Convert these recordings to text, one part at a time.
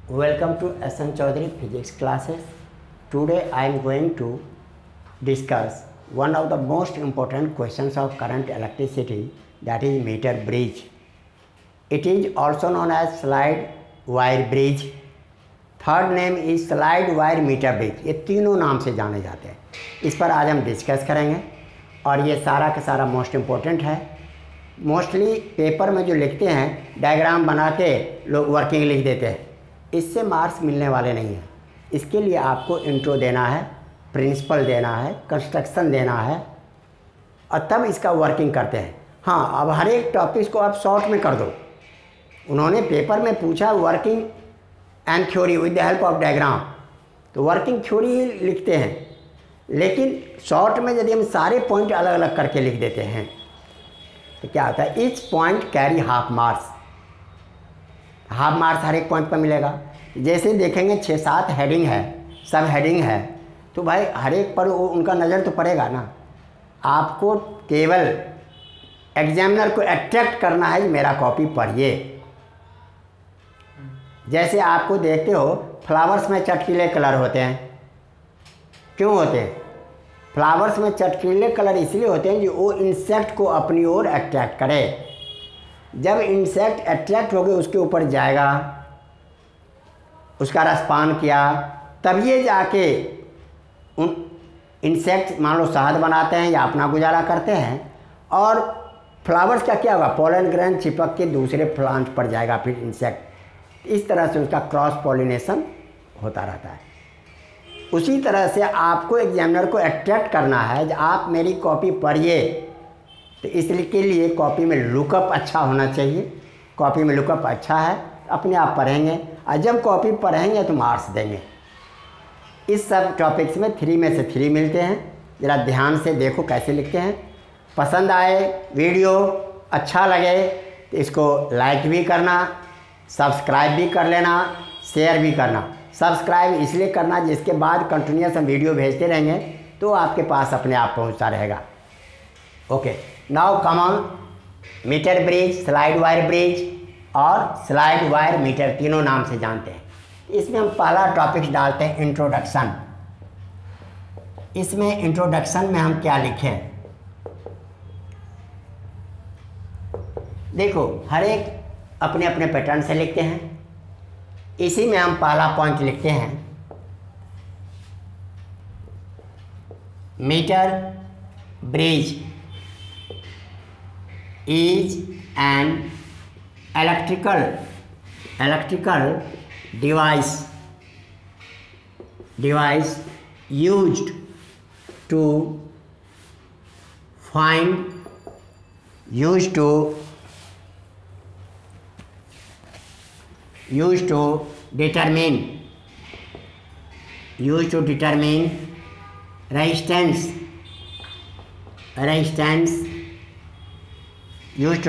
Welcome to SN Chaudhary physics classes. Today I am going to discuss one of the most important questions of current electricity, that is meter bridge. It is also known as slide wire bridge. Third name is slide wire metre bridge. ये तीनों नाम से जाने जाते हैं. इस पर आज हम डिस्कस करेंगे और ये सारा का सारा मोस्ट इम्पोर्टेंट है. मोस्टली पेपर में जो लिखते हैं डायग्राम बना के लोग वर्किंग लिख देते हैं. इससे मार्क्स मिलने वाले नहीं हैं. इसके लिए आपको इंट्रो देना है, प्रिंसिपल देना है, कंस्ट्रक्शन देना है और तब इसका वर्किंग करते हैं. हाँ, अब हर एक टॉपिक को आप शॉर्ट में कर दो. उन्होंने पेपर में पूछा working and theory with the help of diagram, तो वर्किंग थ्योरी ही लिखते हैं. लेकिन शॉर्ट में यदि हम सारे पॉइंट अलग अलग करके लिख देते हैं तो क्या होता है, each point carry half marks. Half marks हर एक पॉइंट पर मिलेगा. जैसे देखेंगे 6-7 हेडिंग है, सब हेडिंग है, तो भाई हर एक पर उनका नज़र तो पड़ेगा ना. आपको केवल एग्जामिनर को अट्रैक्ट करना है, मेरा कॉपी पढ़िए. जैसे आपको देखते हो फ्लावर्स में चटकीले कलर होते हैं. क्यों होते हैं? फ्लावर्स में चटकीले कलर इसलिए होते हैं कि वो इंसेक्ट को अपनी ओर अट्रैक्ट करे. जब इंसेक्ट अट्रैक्ट हो गए उसके ऊपर जाएगा, उसका रसपान किया, तब ये जाके उन इंसेक्ट मान लो शहद बनाते हैं या अपना गुजारा करते हैं, और फ्लावर्स का क्या होगा, पोलन ग्रेन चिपक के दूसरे प्लांट पर जाएगा फिर इंसेक्ट. इस तरह से उसका क्रॉस पॉलिनेशन होता रहता है. उसी तरह से आपको एग्जामिनर को अट्रैक्ट करना है कि आप मेरी कॉपी पढ़िए. तो इसके लिए कॉपी में लुकअप अच्छा होना चाहिए. कॉपी में लुकअप अच्छा है, अपने आप पढ़ेंगे, और जब कॉपी पढ़ेंगे तो मार्क्स देंगे. इस सब टॉपिक्स में 3 में से 3 मिलते हैं. ज़रा ध्यान से देखो कैसे लिखते हैं. पसंद आए, वीडियो अच्छा लगे तो इसको लाइक भी करना, सब्सक्राइब भी कर लेना, शेयर भी करना. सब्सक्राइब इसलिए करना जिसके बाद कंटिन्यूस हम वीडियो भेजते रहेंगे तो आपके पास अपने आप पहुंचता रहेगा. Okay, now come on. Metre bridge, slide wire bridge और स्लाइड वायर मीटर तीनों नाम से जानते हैं. इसमें हम पहला टॉपिक डालते हैं इंट्रोडक्शन. इसमें इंट्रोडक्शन में हम क्या लिखें, देखो हर एक अपने अपने पैटर्न से लिखते हैं. इसी में हम पहला पॉइंट लिखते हैं, metre bridge is an electrical device used to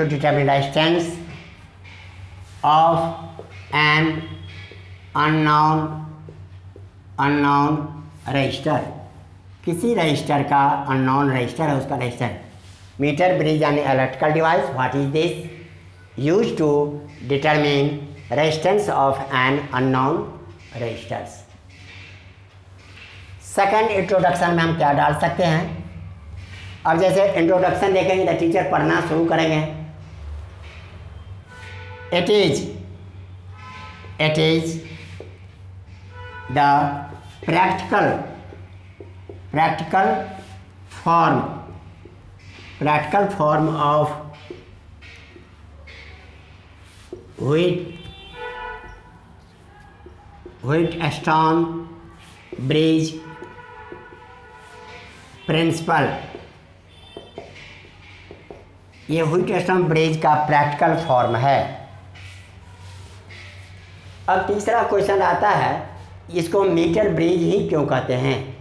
determine resistance of an unknown resistor. किसी रजिस्टर का अननोन रजिस्टर है, उसका रजिस्टर. मीटर ब्रिज यानी electrical device. What is this? Use to determine resistance of an unknown resistors. Second introduction में हम क्या डाल सकते हैं. अब जैसे इंट्रोडक्शन देखेंगे तो टीचर पढ़ना शुरू करेंगे. It is the practical form of Wheatstone bridge principle. ये व्हीटस्टोन ब्रिज का प्रैक्टिकल फॉर्म है. अब तीसरा क्वेश्चन आता है, इसको मीटर ब्रिज ही क्यों कहते हैं.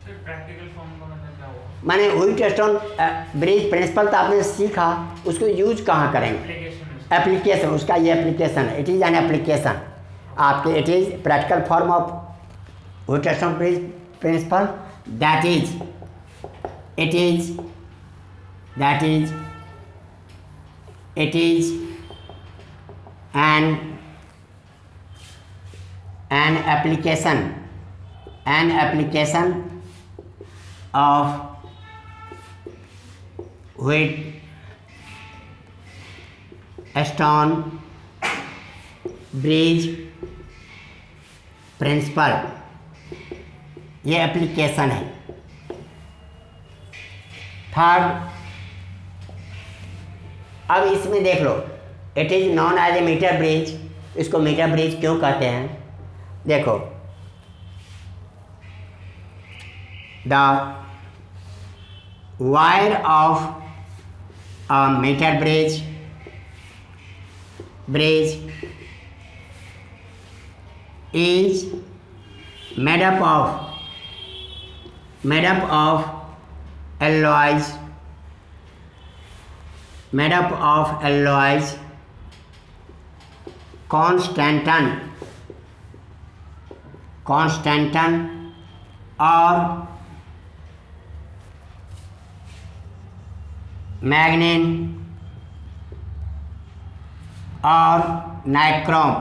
प्रैक्टिकल फॉर्म का मतलब क्या हुआ? माने व्हीटस्टोन ब्रिज प्रिंसिपल तो आपने सीखा, उसको यूज कहाँ करेंगे. एप्लीकेशन, उसका ये application. It is an application आपके. It is practical form of Wheatstone bridge principle. That is it is an an application of Wheatstone bridge principle, ये एप्लीकेशन है। थर्ड, अब इसमें देख लो, it is known as a meter bridge. इसको meter bridge क्यों कहते हैं? देखो, the wire of a meter bridge is made up of alloys constantan और मैग्नीन और नाइक्रोम,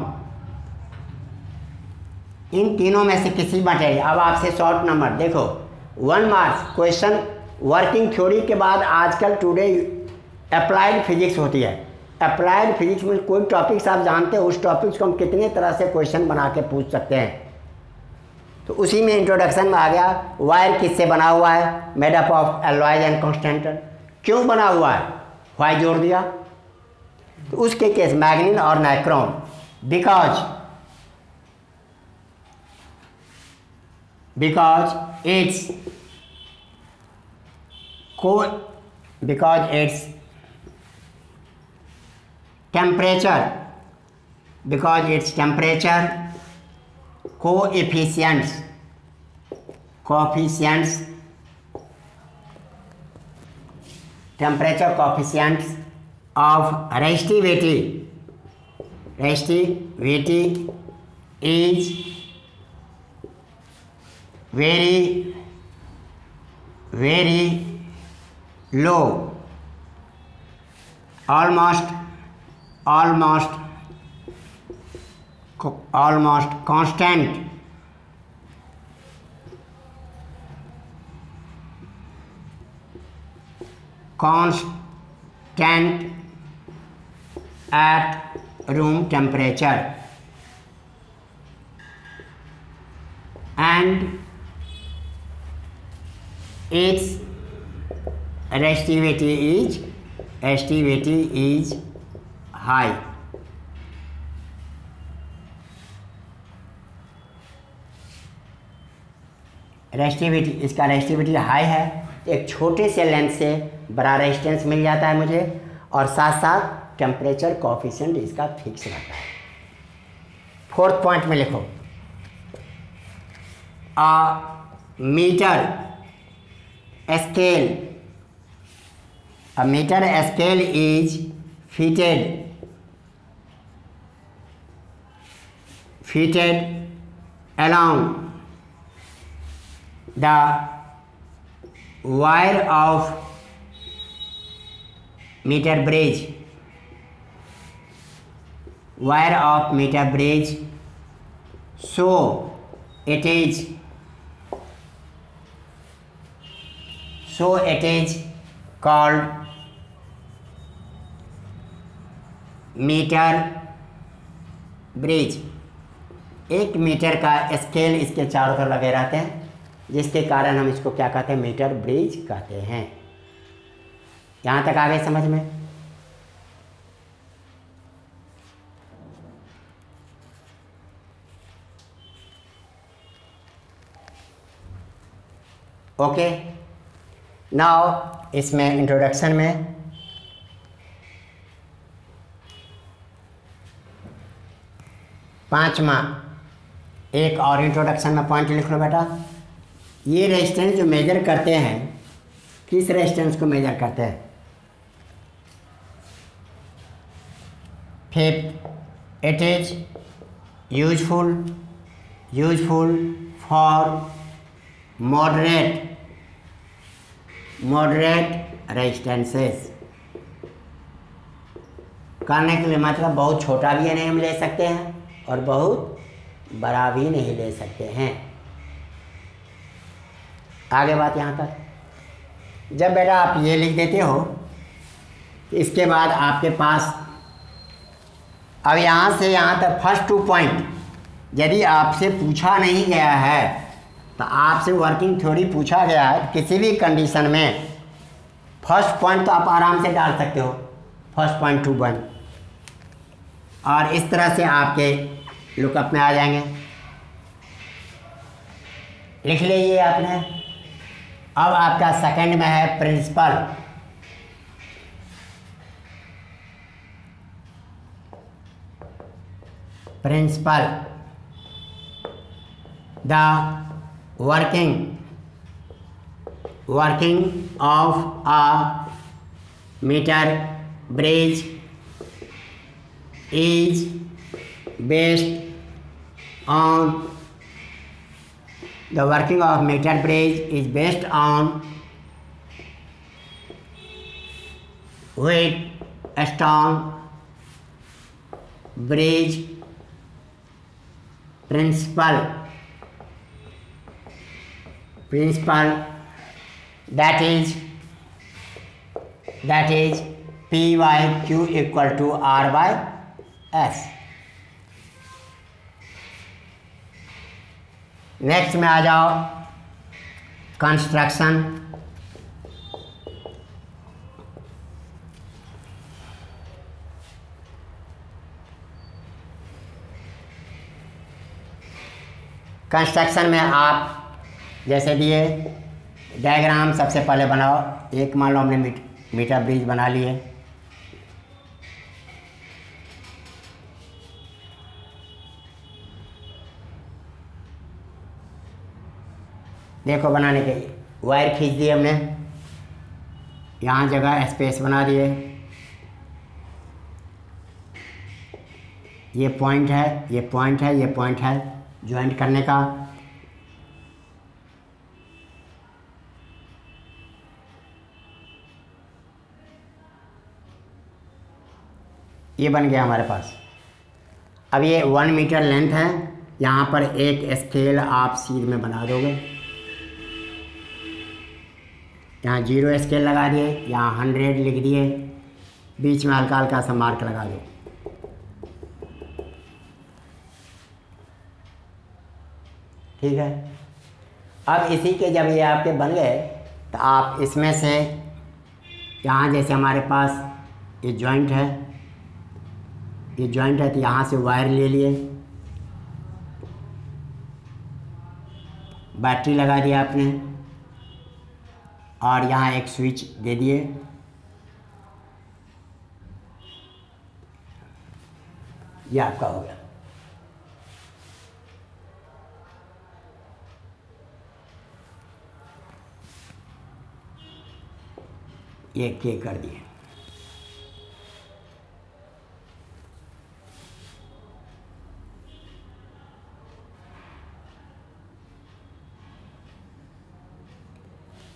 इन तीनों में से किसी मटेरियल। अब आपसे शॉर्ट नंबर देखो, 1 मार्क्स क्वेश्चन वर्किंग थ्योरी के बाद आजकल टुडे अप्लाइड फिजिक्स होती है। अप्लाइड फिजिक्स में कोई टॉपिक्स आप जानते हो, उस टॉपिक्स को हम कितने तरह से क्वेश्चन बना के पूछ सकते हैं। तो उसी में इंट्रोडक्शन में आ गया, वायर किससे बना हुआ है? Made up of alloys and constantan. क्यों बना हुआ है? वाई जोड़ दिया। तो उसके केस मैग्नीन और nichrome, because its temperature coefficients of resistivity is very low, almost constant at room temperature, and its resistivity is high. Resistivity, इसका रेजिस्टिविटी हाई है, एक छोटे से लेंथ से बड़ा रेजिस्टेंस मिल जाता है मुझे, और साथ साथ टेम्परेचर कोएफिशिएंट इसका फिक्स रहता है। 4th पॉइंट में लिखो, a meter scale is fitted along the wire of meter bridge, so it is called metre bridge. 1 metre का स्केल इसके चारों तरफ लगे रहते हैं, जिसके कारण हम इसको क्या कहते हैं? मीटर ब्रिज कहते हैं। यहाँ तक आ गए समझ में? ओके, नाउ इसमें इंट्रोडक्शन में पांचवा एक और इंट्रोडक्शन में पॉइंट लिख लो बेटा। ये रेजिस्टेंस जो मेजर करते हैं, किस रेजिस्टेंस को मेजर करते हैं? Fifth, it is useful for moderate resistances. करने के लिए मतलब बहुत छोटा भी नहीं हम ले सकते हैं और बहुत बड़ा भी नहीं ले सकते हैं। आगे बात यहाँ तक। जब बेटा आप ये लिख देते हो, इसके बाद आपके पास अब यहाँ से यहाँ तक फर्स्ट 2 पॉइंट यदि आपसे पूछा नहीं गया है, तो आपसे वर्किंग थ्योरी पूछा गया है किसी भी कंडीशन में, फर्स्ट पॉइंट तो आप आराम से डाल सकते हो, फर्स्ट पॉइंट 2 1, और इस तरह से आपके लुकअप में आ जाएंगे। लिख लीजिए आपने। अब आपका सेकंड में है principle. Principle the working of a meter bridge is based on the working of meter bridge is based on Wheatstone bridge principle that is P by Q equal to R by S। Next में आ जाओ construction. Construction में आप जैसे दिए diagram सबसे पहले बनाओ। एक मान लो हमने मीटर ब्रिज बना लिए। देखो बनाने के वायर खींच दिए हमने, यहाँ जगह स्पेस बना दिए। ये पॉइंट है, ये पॉइंट है, ये पॉइंट है ज्वाइंट करने का। ये बन गया हमारे पास। अब ये 1 मीटर लेंथ है, यहाँ पर एक स्केल आप सीध में बना दोगे। यहाँ 0 स्केल लगा दिए, यहाँ 100 लिख दिए, बीच में हल्का हल्का सा मार्क लगा दो। ठीक है। अब इसी के जब ये आपके बन गए तो आप इसमें से यहाँ जैसे हमारे पास ये जॉइंट है, ये जॉइंट है तो यहाँ से वायर ले लिए, बैटरी लगा दिया आपने और यहाँ एक स्विच दे दिए। ये आपका हो गया। ये के कर दिए।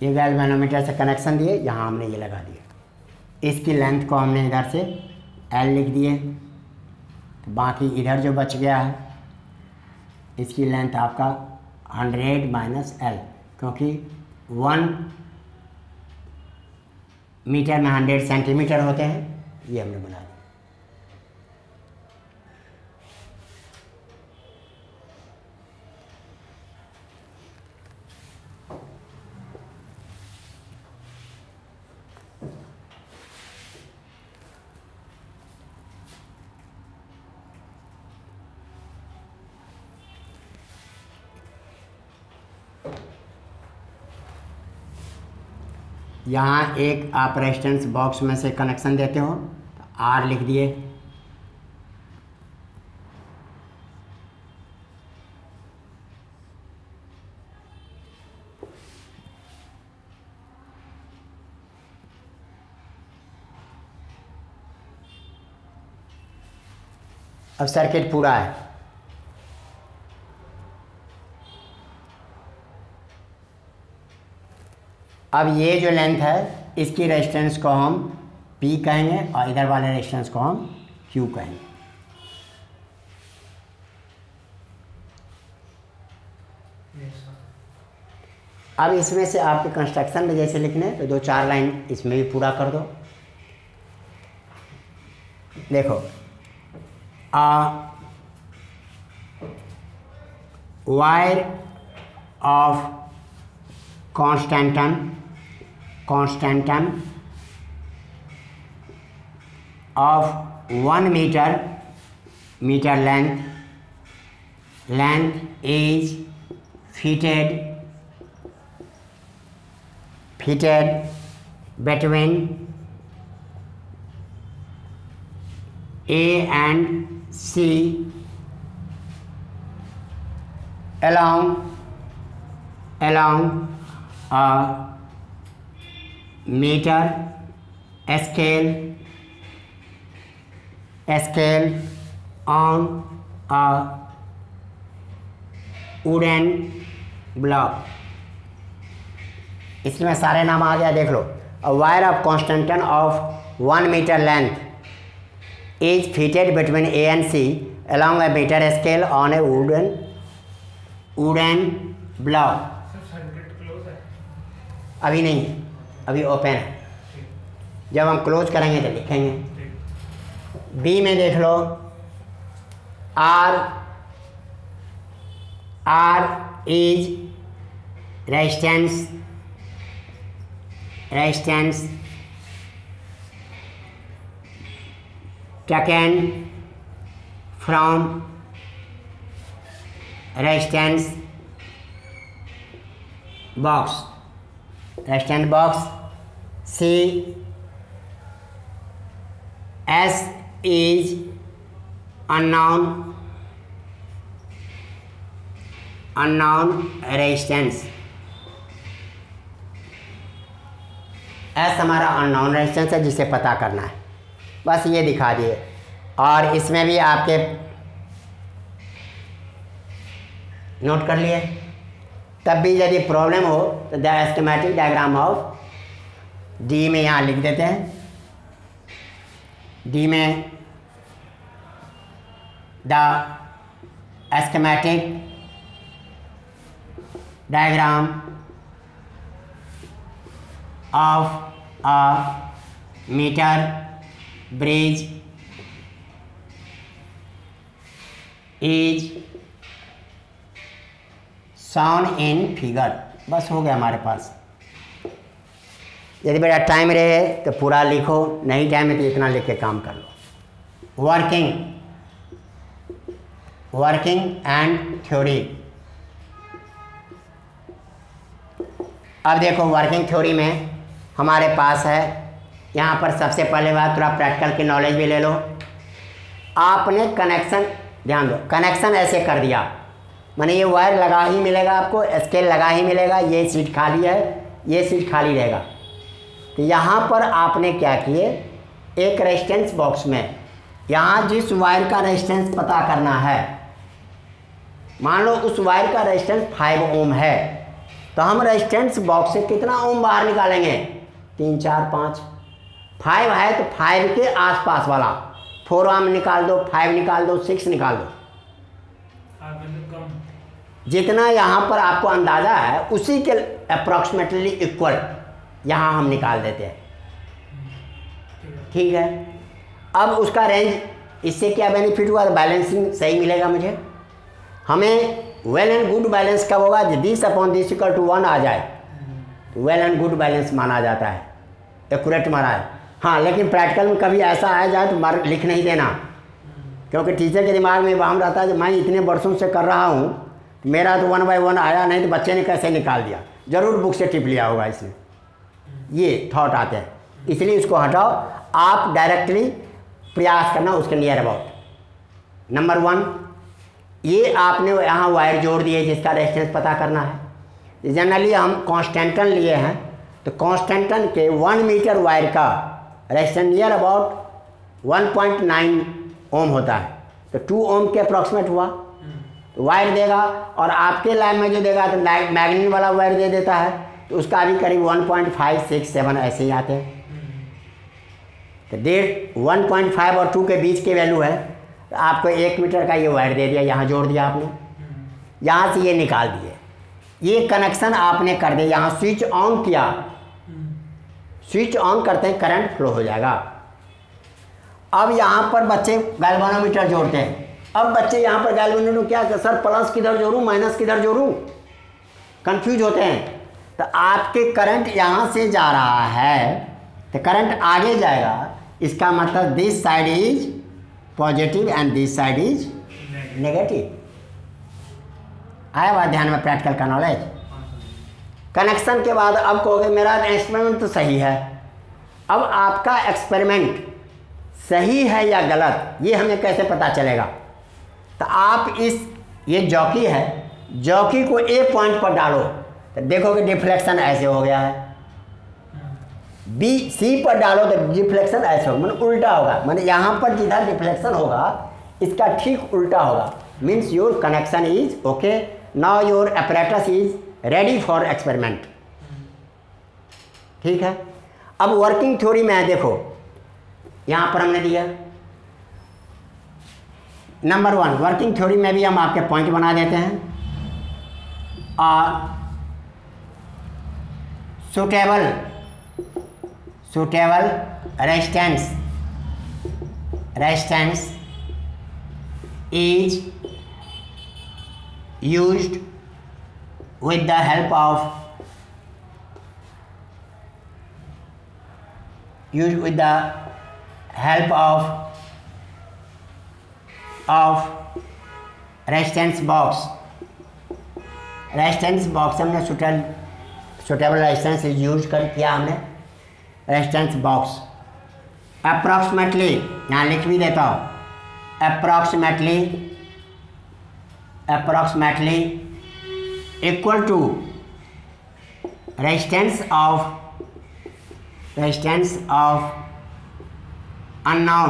ये गैल्वेनोमीटर से कनेक्शन दिए, यहाँ हमने ये लगा दिया। इसकी लेंथ को हमने इधर से L लिख दिए, तो बाकी इधर जो बच गया है इसकी लेंथ आपका 100 माइनस L, क्योंकि 1 मीटर में 100 सेंटीमीटर होते हैं। ये हमने बना दिया। यहाँ एक आप रेजिस्टेंस बॉक्स में से कनेक्शन देते हो, तो R लिख दिए। अब सर्किट पूरा है। अब ये जो लेंथ है इसकी रेजिस्टेंस को हम P कहेंगे और इधर वाले रेजिस्टेंस को हम Q कहेंगे। अब इसमें से आपके कंस्ट्रक्शन में जैसे लिखने तो 2-4 लाइन इसमें भी पूरा कर दो। देखो, wire of constantan of 1 metre length is fitted between A and C along a meter scale on a wooden block। इसमें सारे नाम आ गया, देख लो। A wire of constantan of 1 meter length is fitted between A and C along a meter scale on a wooden block। अभी नहीं, अभी open है, जब हम क्लोज करेंगे तो लिखेंगे। बी में देख लो, R is resistance taken from resistance box। C, S is unknown resistance। S हमारा अननोन रेजिस्टेंस है जिसे पता करना है, बस ये दिखा दिए। और इसमें भी आपके नोट कर लिए। तब भी यदि प्रॉब्लम हो तो the schematic diagram of D में यहाँ लिख देते हैं। डी में the schematic diagram of a meter bridge is shown in figure। बस हो गया हमारे पास। यदि बेटा टाइम रहे तो पूरा लिखो, नहीं टाइम है तो इतना लिख के काम कर लो। Working and theory. अब देखो, वर्किंग थ्योरी में हमारे पास है, यहाँ पर सबसे पहले बात थोड़ा प्रैक्टिकल की नॉलेज भी ले लो। आपने कनेक्शन, ध्यान दो, कनेक्शन ऐसे कर दिया, माने ये वायर लगा ही मिलेगा आपको, स्केल लगा ही मिलेगा, ये सीट खाली है, ये सीट खाली रहेगा। तो यहाँ पर आपने क्या किए, एक रेजिस्टेंस बॉक्स में यहाँ जिस वायर का रेजिस्टेंस पता करना है, मान लो उस वायर का रेजिस्टेंस 5 ओम है, तो हम रेजिस्टेंस बॉक्स से कितना ओम बाहर निकालेंगे, 3, 4, 5। 5 है तो 5 के आसपास वाला 4 ओम निकाल दो, 5 निकाल दो, 6 निकाल दो। जितना यहाँ पर आपको अंदाज़ा है उसी के अप्रॉक्सीमेटली इक्वल यहाँ हम निकाल देते हैं। ठीक है, अब उसका रेंज, इससे क्या बेनिफिट हुआ, बैलेंसिंग सही मिलेगा मुझे। हमें वेल एंड गुड बैलेंस कब होगा, this upon this equal to 1 आ जाए तो वेल एंड गुड बैलेंस माना जाता है, एक्यूरेट माना है। हाँ, लेकिन प्रैक्टिकल में कभी ऐसा आ जाए तो मार्क लिख नहीं देना, क्योंकि टीचर के दिमाग में वहम रहता है कि मैं इतने वर्षों से कर रहा हूँ, मेरा तो 1 बाय 1 आया नहीं तो बच्चे ने कैसे निकाल दिया, ज़रूर बुक से टिप लिया होगा इसने, ये थॉट आते हैं। इसलिए इसको हटाओ, आप डायरेक्टली प्रयास करना उसके नियर अबाउट। नंबर 1, ये आपने यहाँ वायर जोड़ दिए जिसका रेजिस्टेंस पता करना है। जनरली हम कॉन्स्टेंटन लिए हैं, तो कॉन्स्टेंटन के 1 मीटर वायर का रेजिस्टेंस नियर अबाउट 1.9 ओम होता है, तो 2 ओम के अप्रॉक्सीमेट हुआ, तो वायर देगा। और आपके लैब में जो देगा तो मैग्नीन वाला वायर दे देता है, तो उसका भी करीब 1.5, 6, 7 ऐसे ही आते हैं। तो 1.5 और 2 के बीच की वैल्यू है, तो आपको 1 मीटर का ये वायर दे दिया, यहाँ जोड़ दिया आपने, यहाँ से ये निकाल दिए। ये कनेक्शन आपने कर दिया, यहाँ स्विच ऑन किया, स्विच ऑन करते ही करंट फ्लो हो जाएगा। अब यहाँ पर बच्चे गैल्वेनोमीटर जोड़ते हैं। अब बच्चे यहाँ पर गैल्वेनोमीटर क्या करते, सर प्लस किधर जोड़ूँ माइनस किधर जोड़ूँ, कंफ्यूज होते हैं। तो आपके करंट यहाँ से जा रहा है तो करंट आगे जाएगा, इसका मतलब this side is positive and this side is negative. आया बात ध्यान में, प्रैक्टिकल का नॉलेज। कनेक्शन के बाद अब कहोगे मेरा एक्सपेरिमेंट तो सही है। अब आपका एक्सपेरिमेंट सही है या गलत ये हमें कैसे पता चलेगा? तो आप ये जॉकी है, जॉकी को ए पॉइंट पर डालो तो देखोगे डिफ्लेक्शन ऐसे हो गया है। बी सी पर डालो तो डिफ्लेक्शन ऐसे होगा, मतलब उल्टा होगा, मतलब यहाँ पर जिधर डिफ्लेक्शन होगा इसका ठीक उल्टा होगा। Means your connection is okay, now your apparatus is ready for experiment. ठीक है। अब वर्किंग थ्योरी में है, देखो यहाँ पर हमने दिया नंबर 1। वर्किंग थ्योरी में भी हम आपके पॉइंट बना देते हैं। और suitable resistance is used with the help of resistance box. Resistance box हमने सुटेबल रेजिस्टेंस यूज कर किया हमने रेजिस्टेंस बॉक्स। अप्रॉक्सीमेटली यहाँ लिख भी देता हूँ, approximately equal to resistance of unknown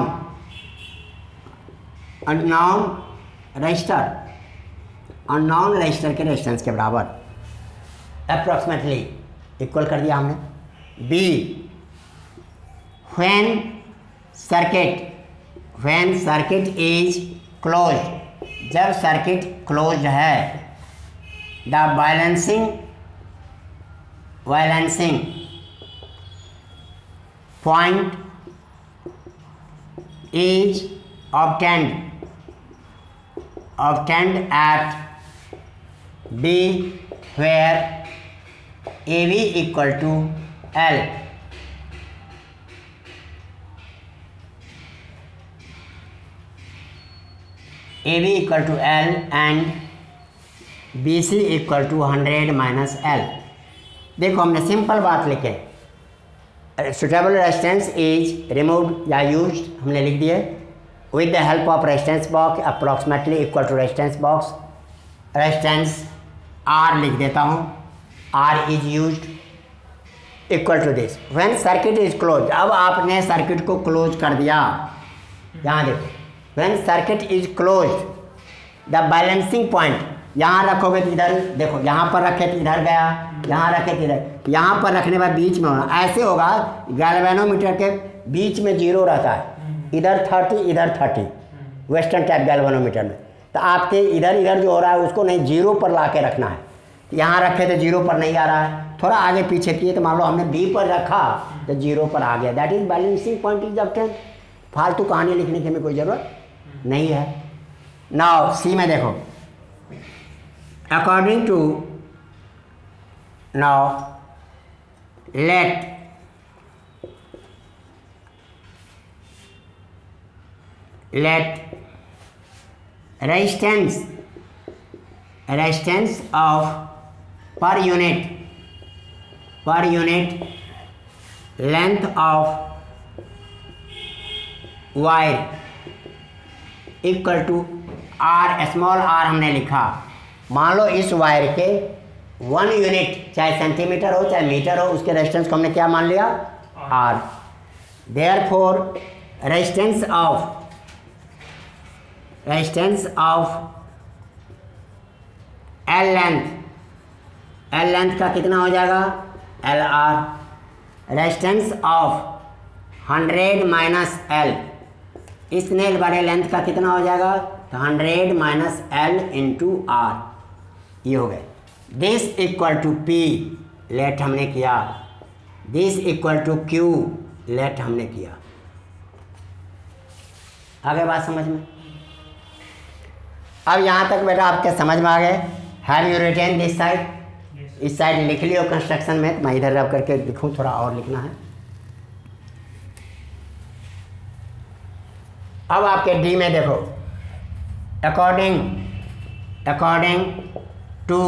resistor के रेजिस्टेंस के बराबर। अप्रॉक्सीमेटली इक्वल कर दिया हमने। B when circuit is closed, जब सर्किट क्लोज्ड है, the balancing point is obtained at B where AB equal to L. AB equal to L and BC equal to 100 minus L। देखो हमने simple बात लिखे, suitable resistance is removed या used हमने लिख दिए with the help of resistance box approximately equal to resistance box। resistance R लिख देता हूँ, R is used equal to this when circuit is closed। अब आपने सर्किट को क्लोज कर दिया, यहाँ देखो when circuit is closed the balancing point, यहाँ रखोगे तो इधर देखो, यहाँ पर रखे तो इधर गया, यहाँ रखे तो इधर, यहाँ पर रखने बाद बीच में होना, ऐसे होगा। गैल्वेनोमीटर के बीच में 0 रहता है, इधर 30 इधर 30 वेस्टर्न टाइप गैल्वेनोमीटर में। तो आपके इधर जो हो रहा है उसको नहीं 0 पर ला के रखना है। यहाँ रखे तो 0 पर नहीं आ रहा है, थोड़ा आगे पीछे किए तो मान लो हमने B पर रखा तो 0 पर आ गया। That is balancing point is obtained. फालतू कहानी लिखने की हमें कोई ज़रूरत नहीं है। नाउ सी में देखो, according to now let resistance of per unit length of wire equal to R, small r हमने लिखा। मान लो इस वायर के 1 यूनिट, चाहे सेंटीमीटर हो चाहे मीटर हो, उसके रेजिस्टेंस को हमने क्या मान लिया? R। Therefore resistance of L length का कितना हो जाएगा? LR। Resistance of 100 minus L, इस नेल बड़े लेंथ का कितना हो जाएगा? तो 100 माइनस L इंटू R, ये हो गए। This equal to P let हमने किया, this equal to Q let हमने किया। आगे बात समझ में? अब यहाँ तक बेटा आपके समझ में आ गए? Have you written this side? इस साइड लिख लियो कंस्ट्रक्शन में, तो मैं इधर रब करके लिखूँ, थोड़ा और लिखना है। अब आपके डी में देखो, according to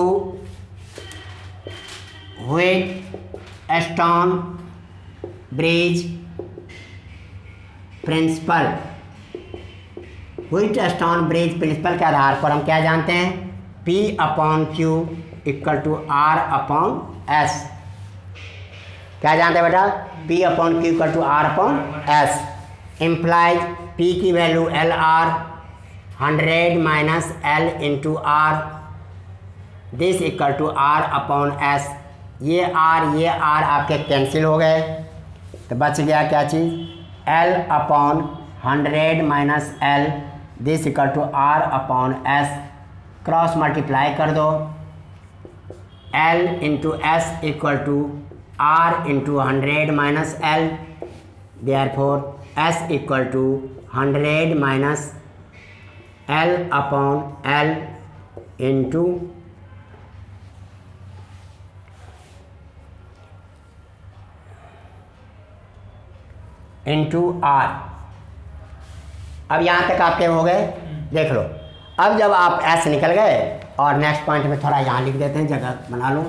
Wheatstone bridge principle, Wheatstone bridge principle के आधार पर हम क्या जानते हैं? P upon Q equal to R upon S। क्या जानते हैं बेटा? P upon Q equal to R upon S implies P की value LR 100 minus L into R, this equal to R upon S। ये R आपके cancel हो गए, तो बच गया क्या चीज़? L upon 100 minus L, this equal to R upon S। Cross multiply कर दो, L into S equal to R into 100 minus L, therefore S equal to 100 minus L upon L into R। अब यहाँ तक आपके हो गए, देख लो। अब जब आप S निकल गए, और नेक्स्ट पॉइंट में थोड़ा यहाँ लिख देते हैं, जगह बना लो।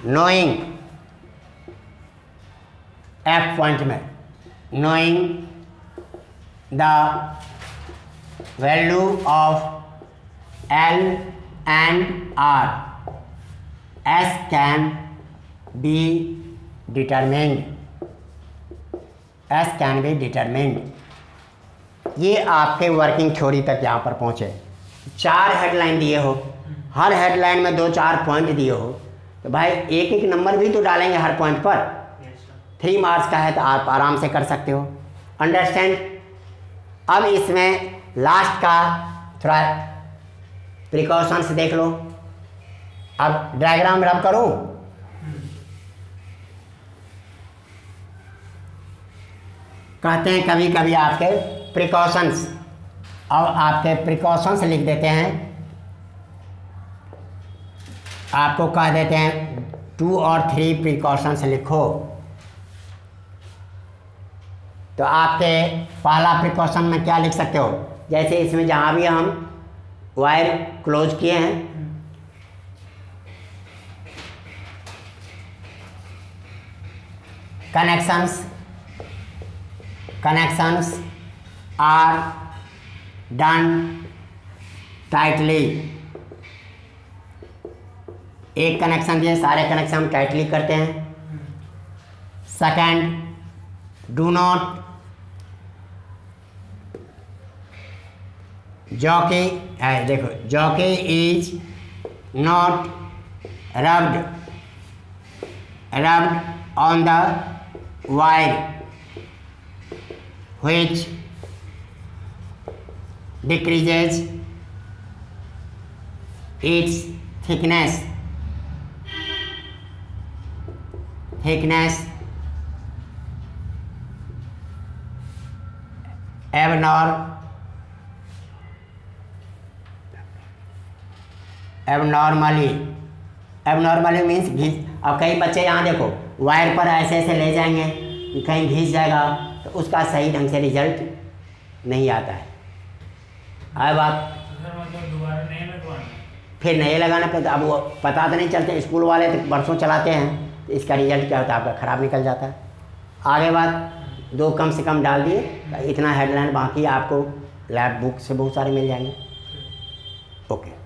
नोइंग F पॉइंट में, knowing the value of L and R, S can be determined, S can be determined. ये आपके वर्किंग थ्योरी तक यहाँ पर पहुँचे। 4 हेडलाइन दिए हो, हर हेडलाइन में 2-4 पॉइंट दिए हो, तो भाई एक एक नंबर भी तो डालेंगे हर पॉइंट पर। 3 मार्क्स का है तो आप आराम से कर सकते हो। अंडरस्टैंड? अब इसमें लास्ट का थोड़ा प्रिकॉशंस देख लो। अब डायग्राम रब करूँ? कहते हैं कभी कभी आपके प्रिकॉशंस, अब आपके प्रिकॉशंस लिख देते हैं, आपको कह देते हैं 2 और 3 प्रिकॉशंस लिखो। तो आपके पहला प्रिकॉशन में क्या लिख सकते हो? जैसे इसमें जहाँ भी हम वायर क्लोज किए हैं, connections are done tightly। एक कनेक्शन दिए, सारे कनेक्शन हम टाइटली करते हैं। सेकंड, डू नॉट जॉकी, देखो jockey is not rubbed on the wire which decreases its thickness abnormally means घिस। अब कई बच्चे यहाँ देखो वायर पर ऐसे ऐसे ले जाएंगे, कहीं घिस जाएगा, तो उसका सही ढंग से रिजल्ट नहीं आता है। आए बात? फिर नए लगाना पे, अब वो पता तो नहीं चलते, स्कूल वाले तो बरसों चलाते हैं, तो इसका रिजल्ट क्या होता है? आपका ख़राब निकल जाता है। आगे बात, 2 कम से कम डाल दिए, इतना हेडलाइन, बाकी आपको लैब बुक से बहुत सारे मिल जाएंगे। ओके।